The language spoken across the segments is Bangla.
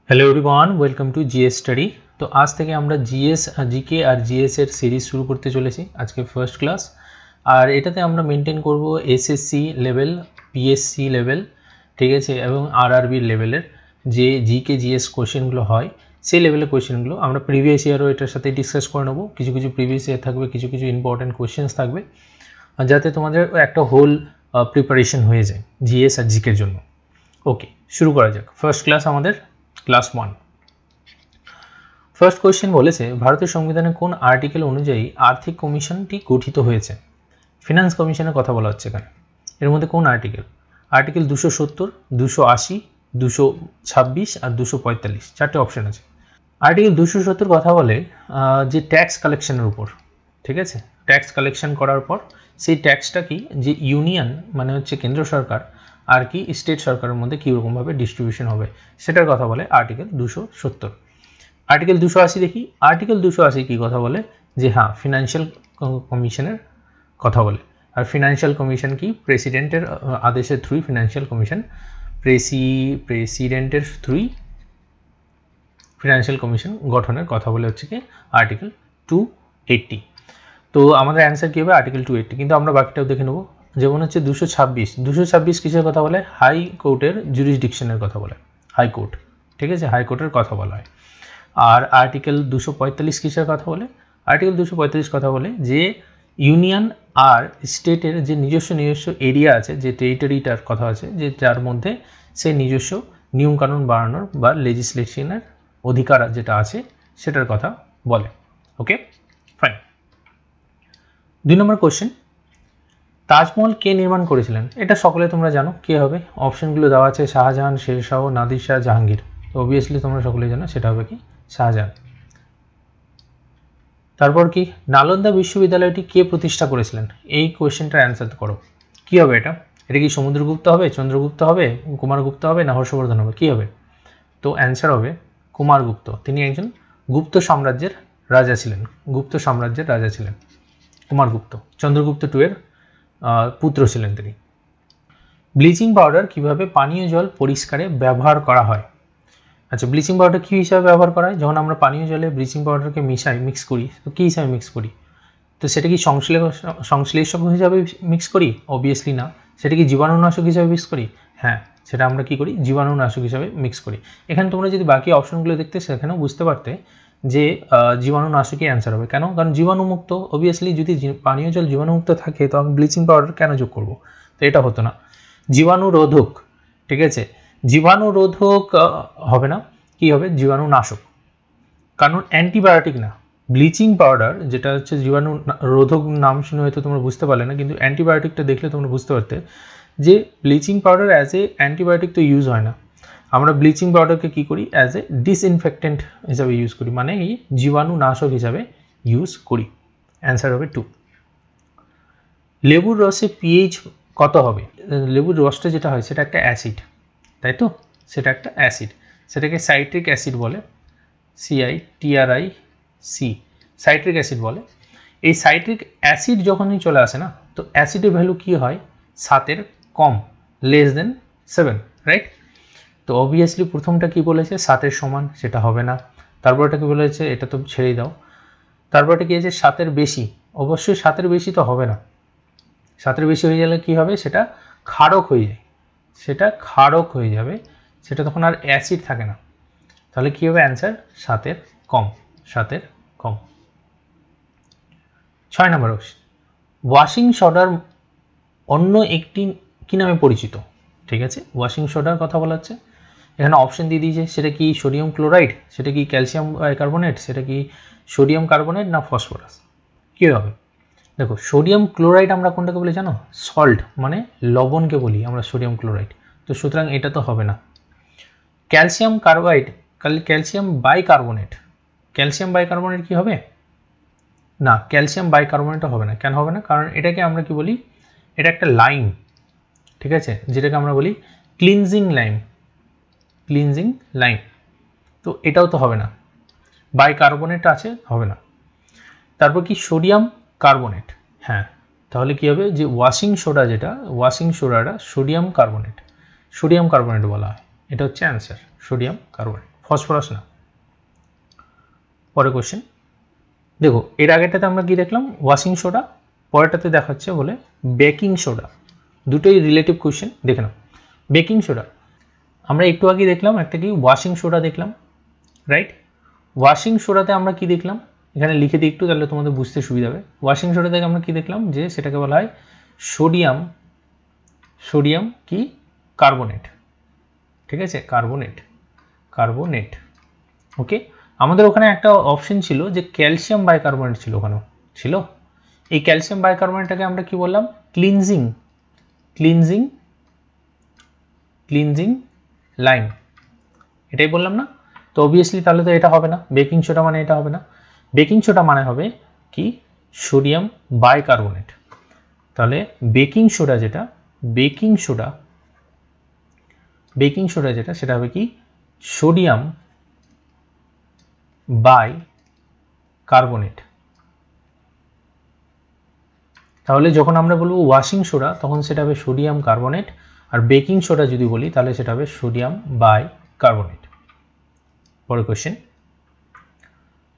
Hello everyone, welcome to GS study. তো আজ থেকে আমরা জিএস, জিকে আর জিএস এর সিরিজ শুরু করতে চলেছি। আজকে ফার্স্ট ক্লাস, আর এটাতে আমরা মেনটেন করব এসএসসি লেভেল, পিএসসি লেভেল, ঠিক আছে, এবং আরআরবি লেভেলের যে জিকে জিএস কোশ্চেনগুলো হয় সেই লেভেলের কোশ্চেনগুলো আমরা প্রিভিয়াস ইয়ারও এটার সাথে ডিসকাস করে নেবো। কিছু কিছু প্রিভিয়াস ইয়ার থাকবে, কিছু কিছু ইম্পর্টেন্ট কোশ্চেন্স থাকবে, যাতে তোমাদের একটা হোল প্রিপারেশন হয়ে যায় জিএস আর জিকের জন্য। ওকে, শুরু করা যাক। ফার্স্ট ক্লাস আমাদের ক্লাস 1। ফার্স্ট কোয়েশ্চেন বলেছে, ভারতের সংবিধানের কোন আর্টিকেল অনুযায়ী আর্থিক কমিশনটি গঠিত হয়েছে? ফিনান্স কমিশনের কথা বলা হচ্ছে এখানে। এর মধ্যে কোন আর্টিকেল? আর্টিকেল 270, 280, 226 আর 245, চারটে অপশন আছে। আর্টিকেল 270 কথা বলে যে ট্যাক্স কালেকশনের উপর, ঠিক আছে, ট্যাক্স কালেকশন করার পর সেই ট্যাক্সটা কি যে ইউনিয়ন মানে হচ্ছে কেন্দ্র সরকার আর কি স্টেট সরকারের মধ্যে কীরকমভাবে ডিস্ট্রিবিউশন হবে সেটার কথা বলে আর্টিকেল 270। আর্টিকেল 280 দেখি, আর্টিকেল 280 কি কথা বলে যে হ্যাঁ ফিনান্সিয়াল কমিশনের কথা বলে। আর ফিনান্সিয়াল কমিশন কি? প্রেসিডেন্টের আদেশের থ্রুই ফিনান্সিয়াল কমিশন, প্রেসিডেন্টের থ্রুই ফিনান্সিয়াল কমিশন গঠনের কথা বলে হচ্ছে কি আর্টিকেল 280। তো আমাদের অ্যান্সার কী হবে? আর্টিকেল 280। কিন্তু আমরা বাকিটাও দেখে নেব। যেমন হচ্ছে 226 কিসের কথা বলে? হাই কোর্টের জুরিসডিকশনের কথা বলে, হাইকোর্ট, ঠিক আছে, হাইকোর্টের কথা বলা হয়। আর আর্টিকেল 245 কিসের কথা বলে? আর্টিকেল 245 কথা বলে যে ইউনিয়ন আর স্টেটের যে নিজস্ব এরিয়া আছে, যে টেরিটরিটার কথা আছে, যে যার মধ্যে সেই নিজস্ব নিয়মকানুন বাড়ানোর বা লেজিসলেশনের অধিকার যেটা আছে সেটার কথা বলে। ওকে, ফাইন। 2 নম্বর কোশ্চেন, তাজমহল কে নির্মাণ করেছিলেন? এটা সকলে তোমরা জানো কে হবে। অপশনগুলো দেওয়া আছে, শাহজাহান, শেরশাহ, নাদির শাহ, জাহাঙ্গীর। তো অবভিয়াসলি তোমরা সকলে জানো সেটা হবে কি শাহজাহান। তারপর কি, নালন্দা বিশ্ববিদ্যালয়টি কে প্রতিষ্ঠা করেছিলেন? এই কোয়েশ্চেনটার অ্যান্সার করো। কি হবে এটা? এটা কি সমুদ্রগুপ্ত হবে, চন্দ্রগুপ্ত হবে, কুমারগুপ্ত হবে, না হর্ষবর্ধন হবে? কি হবে? তো অ্যান্সার হবে কুমারগুপ্ত। তিনি একজন গুপ্ত সাম্রাজ্যের রাজা ছিলেন, গুপ্ত সাম্রাজ্যের রাজা ছিলেন কুমারগুপ্ত। চন্দ্রগুপ্ত 2 এর পুত্র ছিলেন তিনি। ব্লিচিং পাউডার কিভাবে পানীয় জল পরিষ্কারে ব্যবহার করা হয়? আচ্ছা, ব্লিচিং পাউডার কী হিসাবে ব্যবহার করা হয়? যখন আমরা পানীয় জলে ব্লিচিং পাউডারকে মিক্স করি, তো কী হিসাবে মিক্স করি? তো সেটা কি সংশ্লেষক হিসাবে মিক্স করি? অবভিয়াসলি না। সেটা কি জীবাণুনাশক হিসাবে মিক্স করি? হ্যাঁ, সেটা আমরা কি করি? জীবাণুনাশক হিসাবে মিক্স করি। এখানে তোমরা যদি বাকি অপশনগুলো দেখতে সেখানেও বুঝতে পারতে যে জীবাণুনাশকই অ্যান্সার হবে। কেন? কারণ জীবাণুমুক্ত, অবভিয়াসলি যদি পানীয় জল জীবাণুমুক্ত থাকে তো আমি ব্লিচিং পাউডার কেন যোগ করব? তো এটা হতো না। জীবাণুরোধক, ঠিক আছে, জীবাণুরোধক হবে না, কি হবে? জীবাণুনাশক। কারণ অ্যান্টিবায়োটিক না। ব্লিচিং পাউডার যেটা হচ্ছে জীবাণুরোধক, নাম শুনে হয়তো তোমরা বুঝতে পারলে না, কিন্তু অ্যান্টিবায়োটিকটা দেখলে তোমরা বুঝতে পারতে যে bleaching powder as a antibiotic তো ইউজ হয় না। আমরা ব্লিচিং পাউডারকে কী করি? অ্যাজ এ ডিসইনফেক্টেন্ট হিসাবে ইউজ করি, মানে এই জীবাণুনাশক হিসাবে ইউজ করি। অ্যান্সার হবে 2। লেবুর রসে পিএইচ কত হবে? লেবুর রসটা যেটা হয় সেটা একটা অ্যাসিড, তাই তো, সেটা একটা অ্যাসিড, সেটাকে সাইট্রিক অ্যাসিড বলে, CITRIC, সাইট্রিক অ্যাসিড বলে। এই সাইট্রিক অ্যাসিড যখনই চলে আসে না, তো অ্যাসিডের ভ্যালু কী হয়? 7-এর কম, লেস দেন 7, রাইট? তো অবভিয়াসলি প্রথমটা কি বলেছে? 7-এর সমান, সেটা হবে না। তারপরটা কি বলেছে? এটা তো ছেড়েই দাও। তারপরটা কি আছে? 7-এর বেশি, অবশ্যই 7-এর বেশি তো হবে না। 7-এর বেশি হয়ে গেলে কি হবে? সেটা ক্ষারক হয়ে যায়, সেটা ক্ষারক হয়ে যাবে, সেটা তখন আর অ্যাসিড থাকে না। তাহলে কী হবে অ্যান্সার? 7-এর কম, 7-এর কম। 6 নম্বর কোশ্চেন, ওয়াশিং সোডার অন্য একটি কী নামে পরিচিত? ঠিক আছে, ওয়াশিং সোডার কথা বলা হচ্ছে। এখানে অপশন দিয়ে দিয়েছে, সেটা কি সোডিয়াম ক্লোরাইড, সেটা কি ক্যালসিয়াম বাইকার্বনেট, সেটা কি সোডিয়াম কার্বনেট, না ফসফরাস? কী হবে? দেখো, সোডিয়াম ক্লোরাইড আমরা কোনটাকে বলি জানো? সল্ট, মানে লবণকে বলি আমরা সোডিয়াম ক্লোরাইড। তো সুতরাং এটা তো হবে না। Calcium carbide, calcium bicarbonate, calcium bicarbonate কি হবে? না, ক্যালসিয়াম বাইকার্বনেটও হবে না। কেন হবে না? কারণ এটাকে আমরা কি বলি? এটা একটা লাইম, ঠিক আছে, যেটাকে আমরা বলি ক্লিনজিং লাইম, ক্লিনজিং লাইম। তো এটাও তো হবে না, বাইকার্বনেট আছে, হবে না। তারপর কি সোডিয়াম কার্বনেট, হ্যাঁ, তাহলে কি হবে? যে ওয়াশিং সোডা, যেটা ওয়াশিং সোডাটা সোডিয়াম কার্বনেট, সোডিয়াম কার্বনেট বলা হয়, এটা হচ্ছে অ্যান্সার, সোডিয়াম কার্বনেট। ফসফরাস না। পরের কোশ্চেন দেখো, এর আগেটাতে আমরা কি দেখলাম, ওয়াশিং সোডা, পরেরটাতে দেখাচ্ছে বলে বেকিং সোডা। দুটোই রিলেটিভ কোশ্চেন, দেখে নাও। বেকিং সোডা আমরা একটু আগে দেখলাম, একটা কি ওয়াশিং সোডা দেখলাম, রাইট? ওয়াশিং সোডাতে আমরা কি দেখলাম, এখানে লিখে দিই একটু, তাহলে তোমাদের বুঝতে সুবিধা হবে। ওয়াশিং সোডা থেকে আমরা কি দেখলাম, যে সেটাকে বলা হয় সোডিয়াম কি কার্বনেট, ঠিক আছে, কার্বনেট। ওকে, আমাদের ওখানে একটা অপশন ছিল যে ক্যালসিয়াম বাইকার্বনেট ছিল, ওখানেও ছিল। এই ক্যালসিয়াম বাইকার্বনেটটাকে আমরা কি বললাম, ক্লিনজিং লাইম, এটাই বললাম না? তো অবভিয়াসলি তাহলে তো এটা হবে না, বেকিং সোডা মানে এটা হবে না। বেকিং সোডা মানে হবে কি সোডিয়াম বাইকার্বনেট। তাহলে বেকিং সোডা যেটা সেটা হবে কি সোডিয়াম বাইকার্বনেট। তাহলে যখন আমরা বলবো ওয়াশিং সোডা তখন সেটা হবে সোডিয়াম কার্বনেট, আর বেকিং সোডা যদি বলি তাহলে সেটা হবে সোডিয়াম বাইকার্বনেট। পরের কোশ্চেন,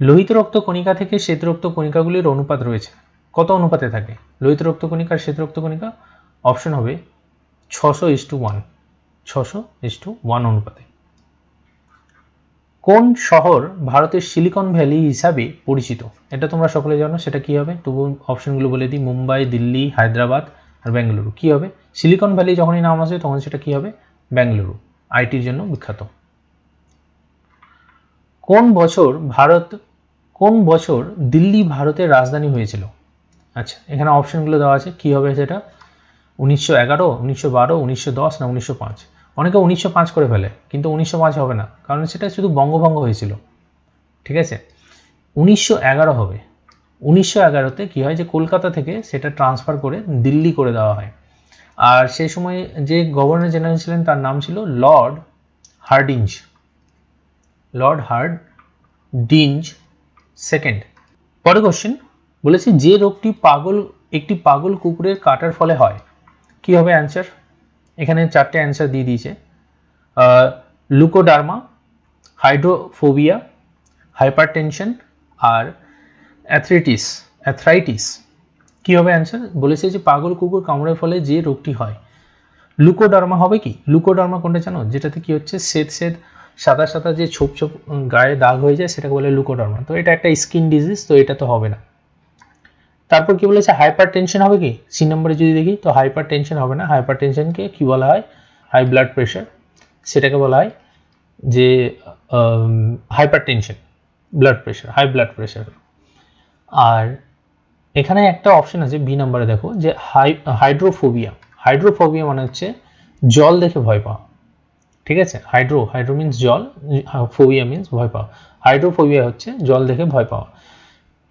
লোহিত রক্ত কণিকা থেকে শ্বেত রক্ত কণিকাগুলির অনুপাত রয়েছে, কত অনুপাতে থাকে লোহিত রক্ত কণিকা আর শ্বেত রক্ত কণিকা? অপশন হবে 600:1 অনুপাতে। কোন শহর ভারতের সিলিকন ভ্যালি হিসাবে পরিচিত? এটা তোমরা সকলে জানো, সেটা কি হবে? তবু অপশনগুলো বলে দিই, মুম্বাই, দিল্লি, হায়দ্রাবাদ আর বেঙ্গালুরু। কি হবে? সিলিকন ভ্যালি যখনই নাম আসে তখন সেটা কি হবে? বেঙ্গালুরু, আইটির জন্য বিখ্যাত। কোন বছর দিল্লি ভারতের রাজধানী হয়েছিল? আচ্ছা, এখানে অপশনগুলো দেওয়া আছে, কি হবে সেটা? 1911, 1912, 1910 না 1905? অনেকে 1905 করে ফেলে, কিন্তু 1905 হবে না, কারণ সেটা শুধু বঙ্গভঙ্গ হয়েছিল, ঠিক আছে? 1911 হবে। 1911তে কি হয়, যে কলকাতা থেকে সেটা ট্রান্সফার করে দিল্লি করে দেওয়া হয়। আর সেই সময় যে গভর্নর জেনারেল ছিলেন তার নাম ছিল লর্ড হার্ডিঞ্জ সেকেন্ড। পরের কোশ্চেন বলেছি, যে রোগটি একটি পাগল কুকুরের কাটার ফলে হয়, কি হবে অ্যান্সার? এখানে চারটে অ্যান্সার দিয়ে দিয়েছে, লুকোডার্মা, হাইড্রোফোবিয়া, হাইপারটেনশন আর অ্যাথ্রাইটিস। কি হবে অ্যান্সার? বলেছে যে পাগল কুকুর কামড়ের ফলে যে রোগটি হয়, লুকোডার্মা হবে। কি লুকোডার্মা কোনটা জানো? যেটাতে কি হচ্ছে, শ্বেত সাদা সাদা যে ছোপ গায়ে দাগ হয়ে যায় সেটাকে বলে লুকোডার্মা। তো এটা একটা স্কিন ডিজিজ, তো এটা তো হবে না। তারপর কি বলেছে, হাইপার টেনশন হবে কি? সি নম্বরে যদি দেখি তো হাইপার টেনশন হবে না। হাইপার টেনশনকে কি বলা হয়? হাই ব্লাড প্রেশার, সেটাকে বলা হয় যে hypertension, high blood pressure. আর এখানে একটা অপশন আছে বি নম্বরে, দেখো যে হাইড্রোফোবিয়া মানে হচ্ছে জল দেখে ভয় পাওয়া, ঠিক আছে? হাইড্রো মিন্স জল, ফোবিয়া মিন্স ভয় পাওয়া। হাইড্রোফোবিয়া হচ্ছে জল দেখে ভয় পাওয়া।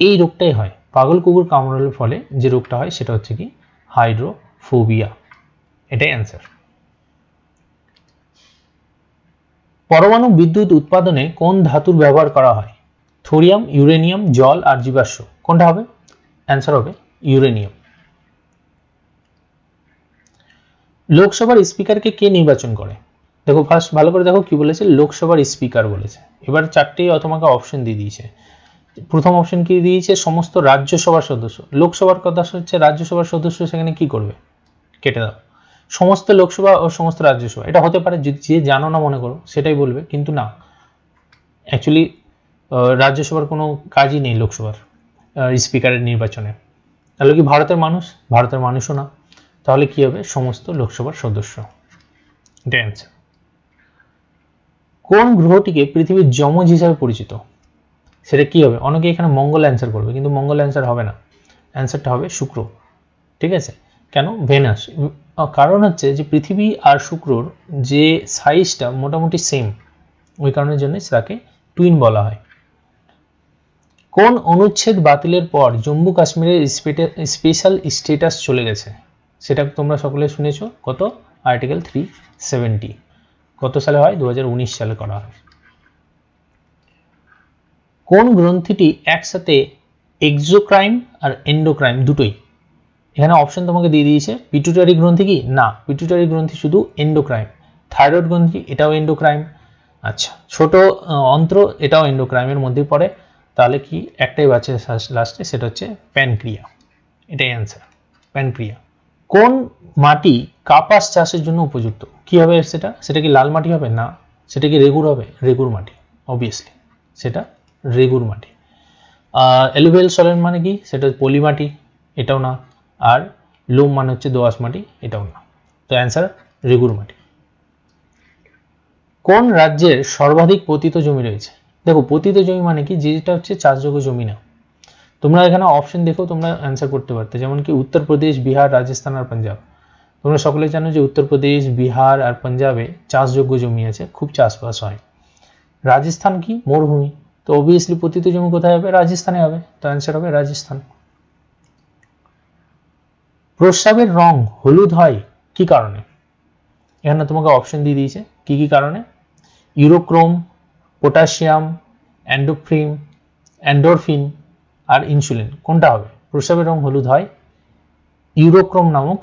এই রোগটাই হয় পাগল কুকুর কামড়ানোর ফলে, যে রোগটা হয় সেটা হচ্ছে কি হাইড্রোফোবিয়া, এটাই অ্যান্সার। পরমাণু বিদ্যুৎ উৎপাদনে কোন ধাতুর ব্যবহার করা হয়? থোরিয়াম, ইউরেনিয়াম, জল আর জীবাশ্ম, কোনটা হবে? অ্যান্সার হবে ইউরেনিয়াম। লোকসভার স্পিকারকে কে নির্বাচন করে? দেখো ফার্স্ট ভালো করে দেখো কি বলেছে, লোকসভার স্পিকার বলেছে। এবার চারটেই তোমাকে অপশন দিয়ে দিয়েছে। প্রথম অপশন কি দিয়েছে? সমস্ত রাজ্যসভার সদস্য। লোকসভার কথা হচ্ছে রাজ্যসভার সদস্য, সেখানে কি করবে? কেটে দাও। সমস্ত লোকসভা ও সমস্ত রাজ্যসভা, এটা হতে পারে যে জানো না মনে করো সেটাই বলবে, কিন্তু না, অ্যাকচুয়ালি রাজ্যসভার কোনো কাজই নেই লোকসভার স্পিকারের নির্বাচনে। তাহলে কি ভারতের মানুষও না, তাহলে কি হবে? সমস্ত লোকসভার সদস্য, এটা অ্যান্সার। কোন গ্রহটিকে পৃথিবীর যমজ হিসাবে পরিচিত? সেটা কি হবে? অনেকে এখানে মঙ্গল অ্যান্সার করবে, কিন্তু মঙ্গল অ্যান্সার হবে না, অ্যান্সারটা হবে শুক্র, ঠিক আছে? কেন? ভেনাস। কারণ হচ্ছে যে পৃথিবী আর শুক্রর যে সাইজটা মোটামুটি সেম, ওই কারণের জন্য সেটাকে টুইন বলা হয়। কোন অনুচ্ছেদ বাতিলের পর জম্মু কাশ্মীরের স্পেশাল স্ট্যাটাস চলে গেছে? সেটা তোমরা সকলে শুনেছো, কত? আর্টিকেল 370। কত সালে হয়? 2019 সালে করা হয়। কোন গ্রন্থিটি একসাথে এক্সোক্রাইন আর এন্ডোক্রাইন দুটোই? এখানে অপশন তোমাকে দিয়ে দিয়েছে। পিটুইটারি গ্রন্থি কি? না, পিটুইটারি গ্রন্থি শুধু এন্ডোক্রাইন। থাইরয়েড গ্রন্থি, এটাও এন্ডোক্রাইন। আচ্ছা, ছোট অন্ত্র, এটাও এন্ডোক্রাইমের মধ্যেই পড়ে। তাহলে কি একটাই বাঁচে লাস্টে, সেটা হচ্ছে প্যানক্রিয়া। এটাই অ্যান্সার, প্যানক্রিয়া। কোন মাটি কাপাস চাষের জন্য উপযুক্ত? কি হবে সেটা? সেটা কি লাল মাটি হবে? না। সেটা কি রেগুর হবে? রেগুর মাটি, অবভিয়াসলি সেটা রেগুর মাটি। এলুভিয়াল সয়েল মানে কি? সেটা পলি মাটি, এটাও না। আর লোম মানে হচ্ছে দোআঁশ মাটি, এটাও না। তো অ্যান্সার রেগুর মাটি। কোন রাজ্যের সর্বাধিক পতিত জমি রয়েছে? দেখো, পতিত জমি মানে কি? যেটা হচ্ছে চাষযোগ্য জমি না। তোমরা এখানে অপশন দেখো, তোমরা অ্যান্সার করতে পারতে, যেমন কি উত্তরপ্রদেশ, বিহার, রাজস্থান আর পাঞ্জাব। তোমরা সকলে জানো যে উত্তরপ্রদেশ, বিহার আর পাঞ্জাবে চাষযোগ্য জমি আছে, খুব চাষবাস হয়। রাজস্থান কি? মরুভূমি। তো অবভিয়াসলি পতিত জমি কোথায় হবে? রাজস্থানে হবে। তো অ্যান্সার হবে রাজস্থান। প্রস্রাবের রং হলুদ হয় কি কারণে? এখানে তোমাকে অপশন দিয়ে দিয়েছে কি কি কারণে। ইউরোক্রোম, পটাশিয়াম, এন্ডোরফিন আর ইনসুলিন। কোনটা হবে? প্রস্রাবের রং হলুদ হয় ইউরোক্রোম নামক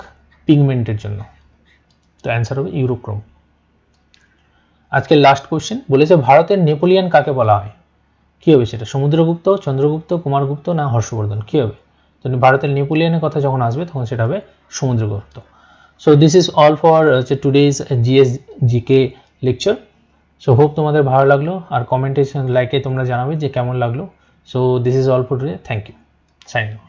পিগমেন্টের জন্য। তো অ্যান্সার হবে ইউরোক্রোম। আজকের লাস্ট কোশ্চেন বলেছে, ভারতের নেপোলিয়ান কাকে বলা হয়? কি হবে সেটা? সমুদ্রগুপ্ত, চন্দ্রগুপ্ত, কুমারগুপ্ত না হর্ষবর্ধন? কি হবে? তো ভারতের নেপোলিয়ানের কথা যখন আসবে তখন সেটা হবে Samudragupta. So this is all for today's GS GK lecture. So hope তোমাদের ভালো লাগলো, আর কমেন্টে লাইকে তোমরা জানাবে যে কেমন লাগলো। So this is all for today, thank you, sign of.